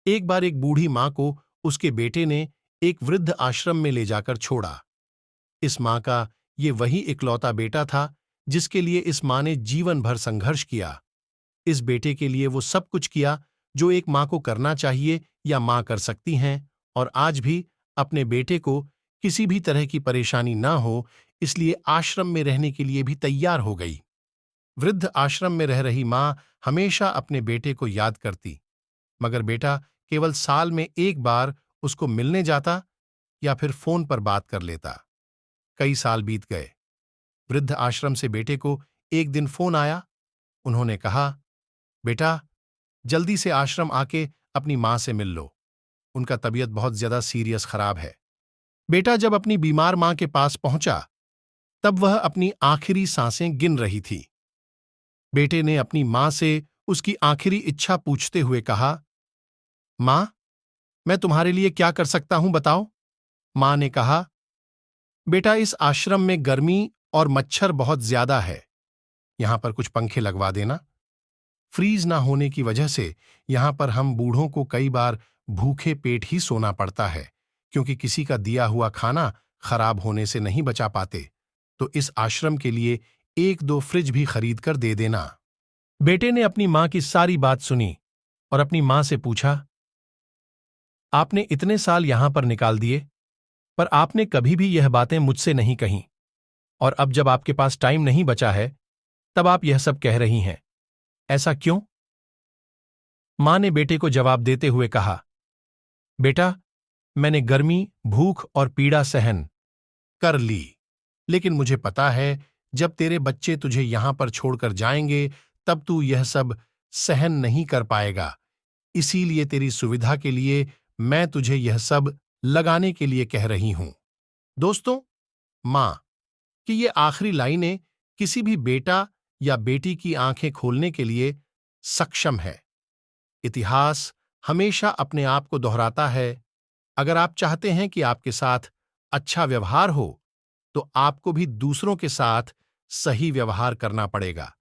एक बार एक बूढ़ी मां को उसके बेटे ने एक वृद्ध आश्रम में ले जाकर छोड़ा। इस मां का ये वही इकलौता बेटा था जिसके लिए इस मां ने जीवन भर संघर्ष किया। इस बेटे के लिए वो सब कुछ किया जो एक मां को करना चाहिए या मां कर सकती हैं, और आज भी अपने बेटे को किसी भी तरह की परेशानी ना हो इसलिए आश्रम में रहने के लिए भी तैयार हो गई। वृद्ध आश्रम में रह रही मां हमेशा अपने बेटे को याद करती, मगर बेटा केवल साल में एक बार उसको मिलने जाता या फिर फोन पर बात कर लेता। कई साल बीत गए। वृद्ध आश्रम से बेटे को एक दिन फोन आया। उन्होंने कहा, बेटा, जल्दी से आश्रम आके अपनी मां से मिल लो, उनका तबीयत बहुत ज्यादा सीरियस खराब है। बेटा जब अपनी बीमार मां के पास पहुंचा तब वह अपनी आखिरी सांसें गिन रही थी। बेटे ने अपनी मां से उसकी आखिरी इच्छा पूछते हुए कहा, मां, मैं तुम्हारे लिए क्या कर सकता हूं बताओ। मां ने कहा, बेटा, इस आश्रम में गर्मी और मच्छर बहुत ज्यादा है, यहां पर कुछ पंखे लगवा देना। फ्रीज ना होने की वजह से यहां पर हम बूढ़ों को कई बार भूखे पेट ही सोना पड़ता है, क्योंकि किसी का दिया हुआ खाना खराब होने से नहीं बचा पाते। तो इस आश्रम के लिए एक दो फ्रिज भी खरीद कर दे देना। बेटे ने अपनी मां की सारी बात सुनी और अपनी मां से पूछा, आपने इतने साल यहां पर निकाल दिए, पर आपने कभी भी यह बातें मुझसे नहीं कहीं, और अब जब आपके पास टाइम नहीं बचा है तब आप यह सब कह रही हैं, ऐसा क्यों? मां ने बेटे को जवाब देते हुए कहा, बेटा, मैंने गर्मी, भूख और पीड़ा सहन कर ली, लेकिन मुझे पता है जब तेरे बच्चे तुझे यहां पर छोड़कर जाएंगे तब तू यह सब सहन नहीं कर पाएगा। इसीलिए तेरी सुविधा के लिए मैं तुझे यह सब लगाने के लिए कह रही हूं। दोस्तों, मां कि ये आखिरी लाइनें किसी भी बेटा या बेटी की आंखें खोलने के लिए सक्षम है। इतिहास हमेशा अपने आप को दोहराता है। अगर आप चाहते हैं कि आपके साथ अच्छा व्यवहार हो, तो आपको भी दूसरों के साथ सही व्यवहार करना पड़ेगा।